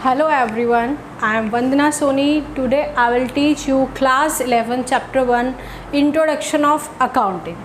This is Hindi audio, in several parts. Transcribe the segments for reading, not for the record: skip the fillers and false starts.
Hello everyone, I am Vandana Soni. Today I will teach you class 11 chapter 1 introduction of accounting.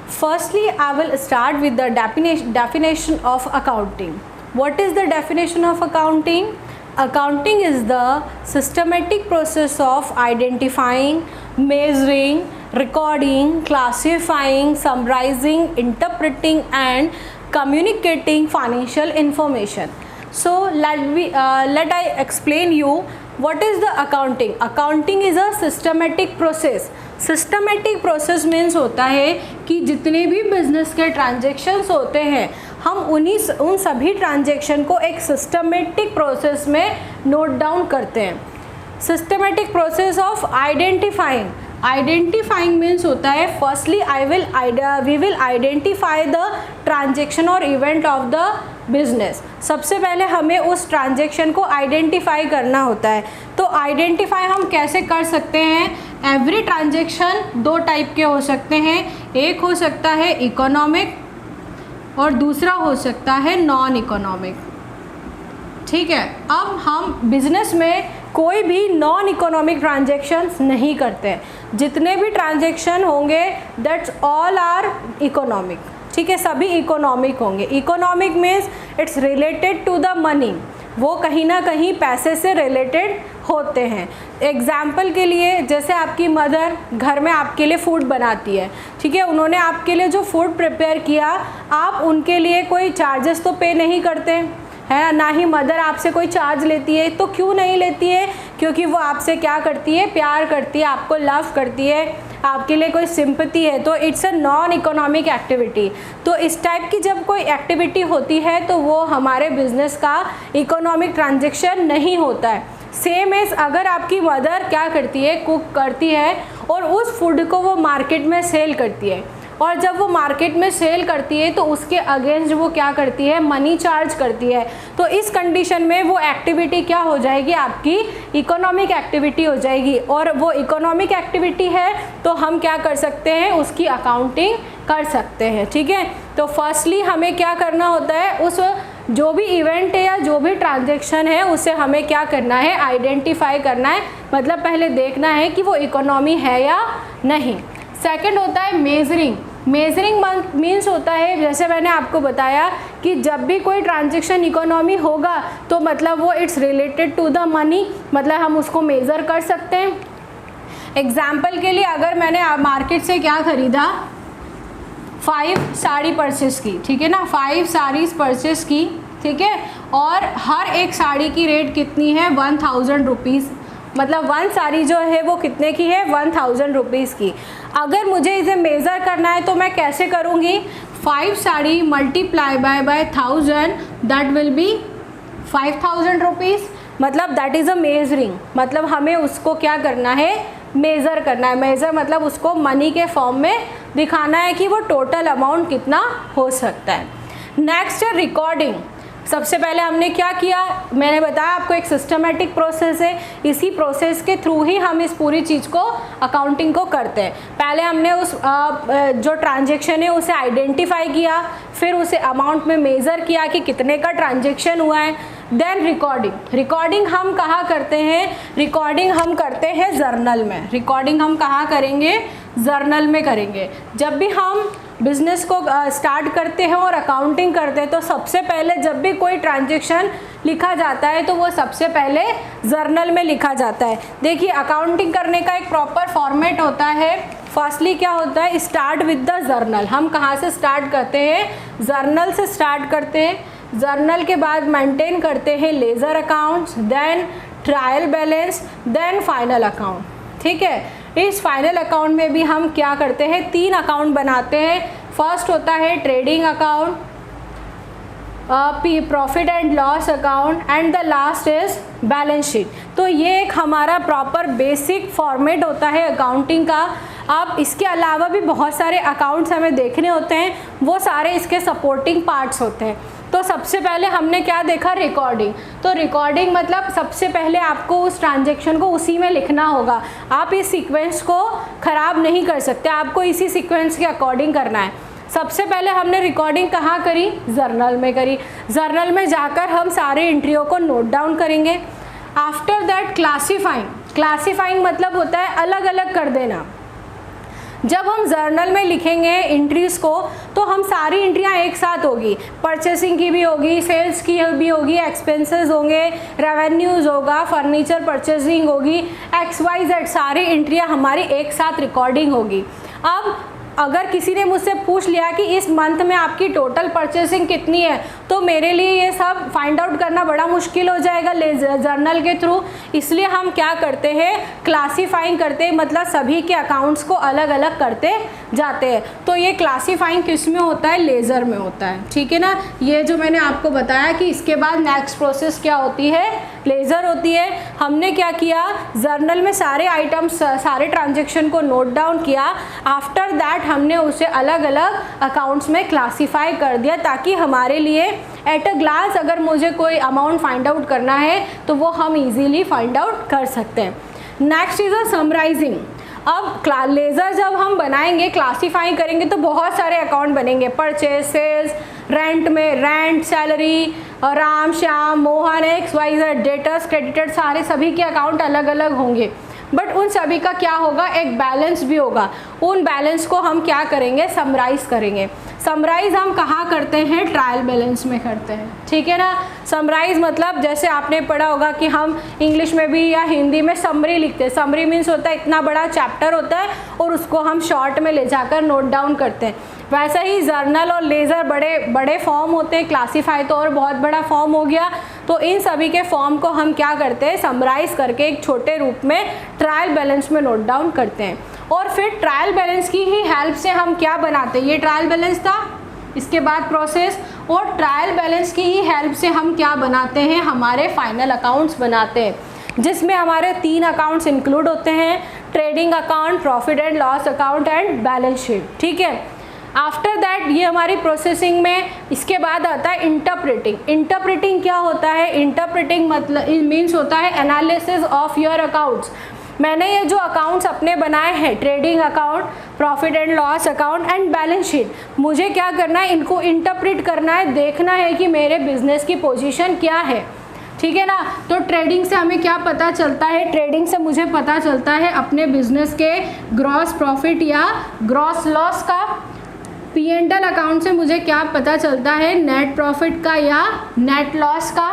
Firstly, I will start with the definition of accounting. What is the definition of accounting? Accounting is the systematic process of identifying, measuring, recording, classifying, summarizing, interpreting and communicating financial information. So let I explain you what is the accounting. Accounting is a systematic process. Systematic process means होता है कि जितने भी बिजनेस के ट्रांजेक्शन्स होते हैं हम उन सभी ट्रांजेक्शन को एक सिस्टमेटिक प्रोसेस में नोट डाउन करते हैं. Systematic process of identifying means होता है firstly we will identify the transaction और इवेंट ऑफ द बिजनेस. सबसे पहले हमें उस ट्रांजेक्शन को आइडेंटिफाई करना होता है. तो आइडेंटिफाई हम कैसे कर सकते हैं? एवरी ट्रांजेक्शन दो टाइप के हो सकते हैं. एक हो सकता है इकोनॉमिक और दूसरा हो सकता है नॉन इकोनॉमिक. ठीक है, अब हम बिजनेस में कोई भी नॉन इकोनॉमिक ट्रांजेक्शन्स नहीं करते. जितने भी ट्रांजेक्शन होंगे दैट्स ऑल आर इकोनॉमिक. ठीक है, सभी इकोनॉमिक होंगे. Economic means it's related to the money. वो कहीं ना कहीं पैसे से रिलेटेड होते हैं. एग्जाम्पल के लिए जैसे आपकी मदर घर में आपके लिए फ़ूड बनाती है. ठीक है, उन्होंने आपके लिए जो फूड प्रिपेयर किया आप उनके लिए कोई चार्जेस तो पे नहीं करते है ना ही मदर आपसे कोई चार्ज लेती है. तो क्यों नहीं लेती है? क्योंकि वो आपसे क्या करती है? प्यार करती है, आपको लव करती है, आपके लिए कोई सिंपैथी है. तो it's a non economic activity. तो इस टाइप की जब कोई एक्टिविटी होती है तो वो हमारे बिजनेस का इकोनॉमिक ट्रांजेक्शन नहीं होता है. सेम एज अगर आपकी मदर क्या करती है? कुक करती है और उस फूड को वो मार्केट में सेल करती है और जब वो मार्केट में सेल करती है तो उसके अगेंस्ट वो क्या करती है? मनी चार्ज करती है. तो इस कंडीशन में वो एक्टिविटी क्या हो जाएगी? आपकी इकोनॉमिक एक्टिविटी हो जाएगी. और वो इकोनॉमिक एक्टिविटी है तो हम क्या कर सकते हैं? उसकी अकाउंटिंग कर सकते हैं. ठीक है, तो फर्स्टली हमें क्या करना होता है? उस जो भी इवेंट है या जो भी ट्रांजेक्शन है उसे हमें क्या करना है? आइडेंटिफाई करना है. मतलब पहले देखना है कि वो इकोनॉमी है या नहीं. सेकंड होता है मेजरिंग. मेजरिंग मीन्स होता है जैसे मैंने आपको बताया कि जब भी कोई ट्रांजेक्शन इकोनॉमी होगा तो मतलब वो it's related to the money, मतलब हम उसको मेज़र कर सकते हैं. एग्जाम्पल के लिए अगर मैंने मार्केट से क्या ख़रीदा? 5 साड़ी परचेस की. ठीक है ना, 5 साड़ीज़ परचेस की. ठीक है, और हर एक साड़ी की रेट कितनी है? 1000 रुपीज़. मतलब 1 साड़ी जो है वो कितने की है? 1000 रुपीज़ की. अगर मुझे इसे मेज़र करना है तो मैं कैसे करूँगी? 5 sari multiply by 1000 that will be 5000 rupees. मतलब दैट इज़ अ मेजरिंग. मतलब हमें उसको क्या करना है? मेज़र करना है. मेज़र मतलब उसको मनी के फॉर्म में दिखाना है कि वो टोटल अमाउंट कितना हो सकता है. नेक्स्ट है रिकॉर्डिंग. सबसे पहले हमने क्या किया? मैंने बताया आपको एक सिस्टमेटिक प्रोसेस है. इसी प्रोसेस के थ्रू ही हम इस पूरी चीज़ को अकाउंटिंग को करते हैं. पहले हमने उस जो ट्रांजेक्शन है उसे आइडेंटिफाई किया, फिर उसे अमाउंट में मेज़र किया कि कितने का ट्रांजेक्शन हुआ है. Then recording. रिकॉर्डिंग हम कहाँ करते हैं? रिकॉर्डिंग हम करते हैं जर्नल में. रिकॉर्डिंग हम कहाँ करेंगे? जर्नल में करेंगे. जब भी हम बिज़नेस को स्टार्ट करते हैं और अकाउंटिंग करते हैं तो सबसे पहले जब भी कोई ट्रांजेक्शन लिखा जाता है तो वो सबसे पहले जर्नल में लिखा जाता है. देखिए, अकाउंटिंग करने का एक प्रॉपर फॉर्मेट होता है. फर्स्टली क्या होता है? Start with the journal. हम कहाँ से स्टार्ट करते हैं? जर्नल से स्टार्ट करते हैं. जर्नल के बाद मेंटेन करते हैं ledger accounts, then trial balance, then final account. ठीक है, इस फाइनल अकाउंट में भी हम क्या करते हैं? 3 अकाउंट बनाते हैं. फर्स्ट होता है trading account, profit and loss account and the last is balance sheet. तो ये एक हमारा प्रॉपर बेसिक फॉर्मेट होता है अकाउंटिंग का. अब इसके अलावा भी बहुत सारे अकाउंट्स हमें देखने होते हैं, वो सारे इसके सपोर्टिंग पार्ट्स होते हैं. तो सबसे पहले हमने क्या देखा? रिकॉर्डिंग. तो रिकॉर्डिंग मतलब सबसे पहले आपको उस ट्रांजेक्शन को उसी में लिखना होगा. आप इस सीक्वेंस को ख़राब नहीं कर सकते, आपको इसी सीक्वेंस के अकॉर्डिंग करना है. सबसे पहले हमने रिकॉर्डिंग कहाँ करी, जर्नल में करी। जर्नल में जाकर हम सारे एंट्रियों को नोट डाउन करेंगे। आफ्टर दैट क्लासीफाइंग, क्लासीफाइंग मतलब होता है अलग अलग कर देना। जब हम जर्नल में लिखेंगे एंट्रीज को तो हम सारी एंट्रियां एक साथ होगी, परचेसिंग की भी होगी, सेल्स की भी होगी, एक्सपेंसेस होंगे, रेवेन्यूज होगा, फर्नीचर परचेसिंग होगी, XYZ सारी एंट्रियां हमारी एक साथ रिकॉर्डिंग होगी। अब अगर किसी ने मुझसे पूछ लिया कि इस मंथ में आपकी टोटल परचेसिंग कितनी है, तो मेरे लिए ये सब फाइंड आउट करना बड़ा मुश्किल हो जाएगा जर्नल के थ्रू। इसलिए हम क्या करते हैं, क्लासीफाइंग करते हैं, मतलब सभी के अकाउंट्स को अलग अलग करते जाते हैं। तो ये क्लासीफाइंग किस में होता है, लेज़र में होता है, ठीक है ना। ये जो मैंने आपको बताया कि इसके बाद नेक्स्ट प्रोसेस क्या होती है, लेज़र होती है। हमने क्या किया, जर्नल में सारे आइटम्स, सारे ट्रांजेक्शन को नोट डाउन किया। आफ्टर दैट हमने उसे अलग अलग अकाउंट्स में क्लासीफाई कर दिया, ताकि हमारे लिए एट अ ग्लांस अगर मुझे कोई अमाउंट फाइंड आउट करना है तो वो हम इजीली फाइंड आउट कर सकते हैं। Next is a summarising. अब लेज़र जब हम बनाएंगे, क्लासीफाई करेंगे तो बहुत सारे अकाउंट बनेंगे, परचेज, सेल्स, रेंट में rent, salary, Ram, Shyam, Mohan, XYZ, debtors, creditors, सारे सभी के अकाउंट अलग अलग होंगे। बट उन सभी का क्या होगा, एक बैलेंस भी होगा। उन बैलेंस को हम क्या करेंगे, समराइज करेंगे। समराइज हम कहाँ करते हैं, ट्रायल बैलेंस में करते हैं, ठीक है ना। समराइज मतलब जैसे आपने पढ़ा होगा कि हम इंग्लिश में भी या हिंदी में समरी लिखते हैं। समरी मीन्स होता है इतना बड़ा चैप्टर होता है और उसको हम शॉर्ट में ले जाकर नोट डाउन करते हैं। वैसा ही जर्नल और लेज़र बड़े बड़े फॉर्म होते हैं, क्लासीफाई तो और बहुत बड़ा फॉर्म हो गया। तो इन सभी के फॉर्म को हम क्या करते हैं, समराइज करके एक छोटे रूप में ट्रायल बैलेंस में नोट डाउन करते हैं। और फिर ट्रायल बैलेंस की ही हेल्प से हम क्या बनाते हैं, ये ट्रायल बैलेंस था, इसके बाद प्रोसेस, और ट्रायल बैलेंस की ही हेल्प से हम क्या बनाते हैं, हमारे फाइनल अकाउंट्स बनाते हैं, जिसमें हमारे 3 अकाउंट्स इंक्लूड होते हैं, trading account, profit and loss account and balance sheet, ठीक है। आफ्टर दैट ये हमारी प्रोसेसिंग में, इसके बाद आता है इंटरप्रेटिंग। इंटरप्रेटिंग क्या होता है, इंटरप्रेटिंग मतलब मीन्स होता है एनालिसिस ऑफ योर अकाउंट्स। मैंने ये जो अकाउंट्स अपने बनाए हैं, trading account, profit and loss account and balance sheet, मुझे क्या करना है, इनको इंटरप्रेट करना है, देखना है कि मेरे बिजनेस की पोजीशन क्या है, ठीक है ना। तो ट्रेडिंग से हमें क्या पता चलता है, ट्रेडिंग से मुझे पता चलता है अपने बिजनेस के ग्रॉस प्रॉफिट या ग्रॉस लॉस का। P&L अकाउंट से मुझे क्या पता चलता है, नेट प्रॉफिट का या नेट लॉस का।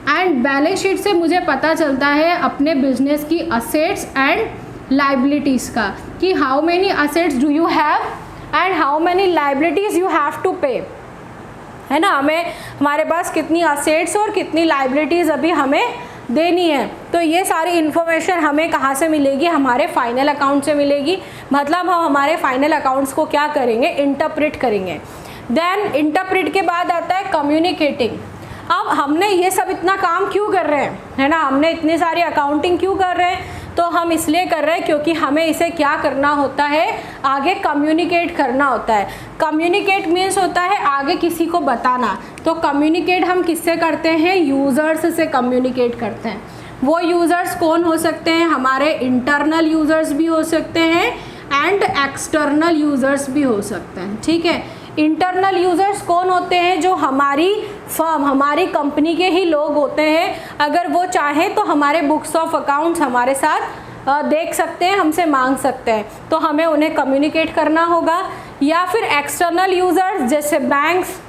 एंड बैलेंस शीट से मुझे पता चलता है अपने बिजनेस की असेट्स एंड लाइबिलिटीज़ का, कि how many assets do you have and how many liabilities you have to pay, है ना। हमें हमारे पास कितनी असेट्स और कितनी लाइबिलिटीज़ अभी हमें देनी है। तो ये सारी इन्फॉर्मेशन हमें कहाँ से मिलेगी, हमारे फाइनल अकाउंट से मिलेगी। मतलब हम हमारे फाइनल अकाउंट्स को क्या करेंगे, इंटरप्रेट करेंगे। देन इंटरप्रेट के बाद आता है कम्युनिकेटिंग। अब हमने ये सब इतना काम क्यों कर रहे हैं, है ना, हमने इतनी सारी अकाउंटिंग क्यों कर रहे हैं, तो हम इसलिए कर रहे हैं क्योंकि हमें इसे क्या करना होता है, आगे कम्युनिकेट करना होता है। कम्युनिकेट मीन्स होता है आगे किसी को बताना। तो कम्युनिकेट हम किससे करते हैं, यूज़र्स से कम्युनिकेट करते हैं। वो यूज़र्स कौन हो सकते हैं, हमारे इंटरनल यूज़र्स भी हो सकते हैं एंड एक्सटर्नल यूज़र्स भी हो सकते हैं, ठीक है। इंटरनल यूज़र्स कौन होते हैं, जो हमारी फर्म, हमारी कंपनी के ही लोग होते हैं। अगर वो चाहें तो हमारे बुक्स ऑफ अकाउंट्स हमारे साथ देख सकते हैं, हमसे मांग सकते हैं, तो हमें उन्हें कम्युनिकेट करना होगा। या फिर एक्सटर्नल यूज़र्स जैसे बैंक्स,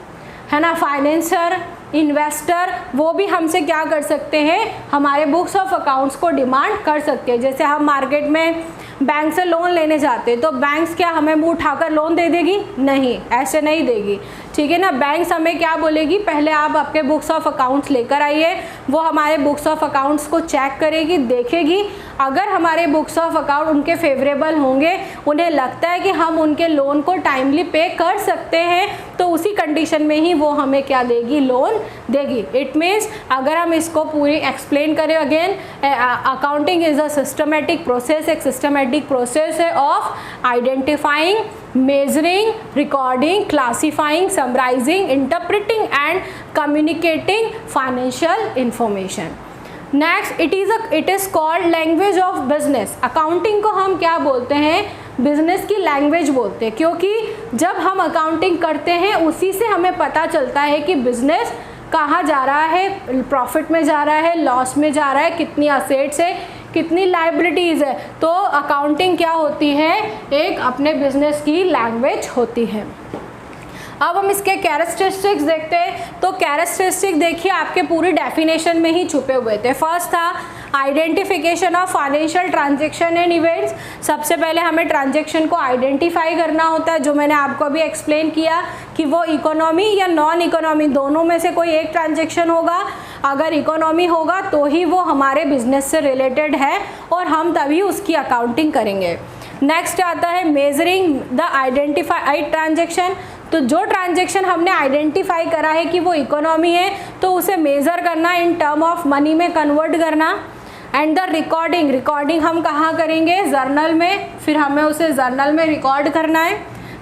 है ना, फाइनेंसर, इन्वेस्टर, वो भी हमसे क्या कर सकते हैं, हमारे बुक्स ऑफ अकाउंट्स को डिमांड कर सकते हैं। जैसे हम मार्केट में बैंक से लोन लेने जाते हैं तो बैंक्स क्या हमें मुंह उठाकर लोन दे देगी, नहीं, ऐसे नहीं देगी, ठीक है ना। बैंक्स हमें क्या बोलेगी, पहले आप आपके बुक्स ऑफ अकाउंट्स लेकर आइए। वो हमारे बुक्स ऑफ अकाउंट्स को चेक करेगी, देखेगी। अगर हमारे बुक्स ऑफ अकाउंट उनके फेवरेबल होंगे, उन्हें लगता है कि हम उनके लोन को टाइमली पे कर सकते हैं, तो उसी कंडीशन में ही वो हमें क्या देगी, लोन देगी। इट मीन्स अगर हम इसको पूरी एक्सप्लेन करें again, accounting is a systematic process, एक सिस्टमेटिक प्रोसेस है of identifying, measuring, recording, classifying, summarizing, interpreting and communicating financial information. Next, it is called language of business. Accounting को हम क्या बोलते हैं, बिजनेस की लैंग्वेज बोलते हैं, क्योंकि जब हम अकाउंटिंग करते हैं उसी से हमें पता चलता है कि बिजनेस कहाँ जा रहा है, प्रॉफिट में जा रहा है, लॉस में जा रहा है, कितनी असेट्स है, कितनी लाइबिलिटीज़ है। तो अकाउंटिंग क्या होती है, एक अपने बिजनेस की लैंग्वेज होती है। अब हम इसके कैरेक्टरिस्टिक्स देखते हैं। तो कैरेक्टरिस्टिक देखिए आपके पूरी डेफिनेशन में ही छुपे हुए थे। फर्स्ट था identification of financial transaction and events. सबसे पहले हमें ट्रांजैक्शन को आइडेंटिफाई करना होता है, जो मैंने आपको अभी एक्सप्लेन किया कि वो इकोनॉमी या नॉन इकोनॉमी दोनों में से कोई एक ट्रांजैक्शन होगा। अगर इकोनॉमी होगा तो ही वो हमारे बिजनेस से रिलेटेड है और हम तभी उसकी अकाउंटिंग करेंगे। नेक्स्ट आता है मेजरिंग द आइडेंटिफाइड ट्रांजैक्शन। तो जो ट्रांजैक्शन हमने आइडेंटिफाई करा है कि वो इकोनॉमी है तो उसे मेज़र करना, इन टर्म ऑफ मनी में कन्वर्ट करना। एंड द रिकॉर्डिंग हम कहाँ करेंगे, जर्नल में, फिर हमें उसे जर्नल में रिकॉर्ड करना है।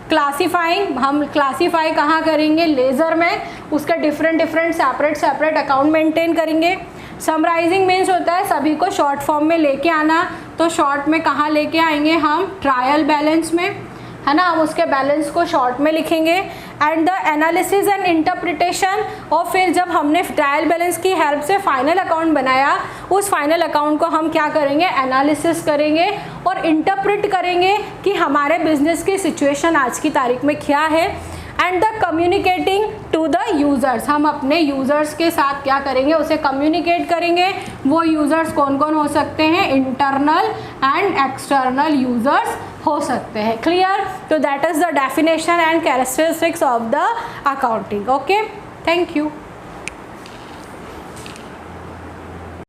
क्लासीफाइंग, हम क्लासीफाई कहाँ करेंगे, लेज़र में, उसका डिफरेंट सेपरेट अकाउंट मेंटेन करेंगे। समराइजिंग मीन्स होता है सभी को शॉर्ट फॉर्म में लेके आना। तो शॉर्ट में कहाँ लेके आएंगे हम, ट्रायल बैलेंस में, है ना, हम उसके बैलेंस को शॉर्ट में लिखेंगे। And the analysis and interpretation, और फिर जब हमने ट्रायल बैलेंस की हेल्प से फाइनल अकाउंट बनाया, उस फाइनल अकाउंट को हम क्या करेंगे, एनालिसिस करेंगे और इंटरप्रिट करेंगे कि हमारे बिजनेस की सिचुएशन आज की तारीख में क्या है। And the communicating to the users, हम अपने यूज़र्स के साथ क्या करेंगे, उसे कम्युनिकेट करेंगे। वो यूज़र्स कौन कौन हो सकते हैं, इंटरनल एंड एक्सटर्नल यूज़र्स हो सकते हैं। क्लियर? तो that is the definition and characteristics of the accounting. Okay, thank you.